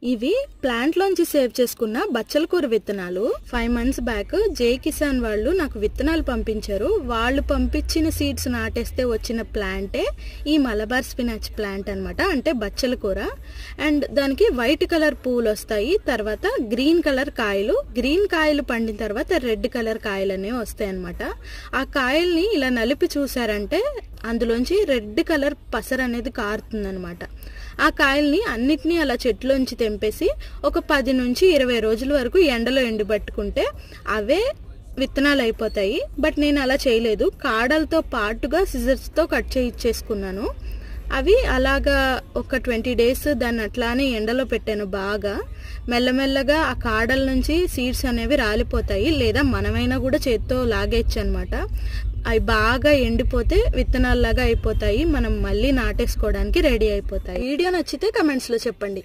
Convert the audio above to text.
ఇవి ప్లాంట్ లోంచి సేవ్ చేసుకున్న బచ్చల కూర విత్తనాలు. 5 months బ్యాక్ జే కిసాన్ వాళ్ళు నాకు విత్తనాలు పంపించారు. వాళ్ళు పంపించిన సీడ్స్ నాటేస్తే వచ్చిన ప్లాంటే ఈ మలబార్ స్పినాచ్ ప్లాంట్ అన్నమాట. అంటే బచ్చల కూర. అండ్ దానికి వైట్ కలర్ పువ్వులు వస్తాయి, తర్వాత గ్రీన్ కలర్ కాయలు. గ్రీన్ కాయలు పండిన తర్వాత రెడ్ కలర్ కాయలు అనేవి వస్తాయి అన్నమాట. ఆ కాయల్ని ఇలా నలిపి చూసారంటే అందులోంచి రెడ్ కలర్ పసర అనేది కారుతుందన్నమాట. ఆ కాయల్ని అన్నిటినీ అలా చెట్లోంచి తెంపేసి ఒక 10 నుంచి 20 రోజుల వరకు ఎండలో ఎండబెట్టుకుంటే అవే విత్తనాలు అయిపోతాయి. బట్ నేను అలా చేయలేదు, కాడలతో పాటుగా సిజర్స్తో కట్ చేయించేసుకున్నాను. అవి అలాగా ఒక 20 days దాన్ని అట్లానే ఎండలో పెట్టాను. బాగా మెల్లమెల్లగా ఆ కాడల నుంచి సీడ్స్ అనేవి రాలిపోతాయి, లేదా మనమైనా కూడా చేత్తో లాగేయచ్చు అనమాట. అవి బాగా ఎండిపోతే విత్తనాల్లాగా అయిపోతాయి, మనం మళ్ళీ నాటేసుకోవడానికి రెడీ అయిపోతాయి. వీడియో నచ్చితే కమెంట్స్లో చెప్పండి.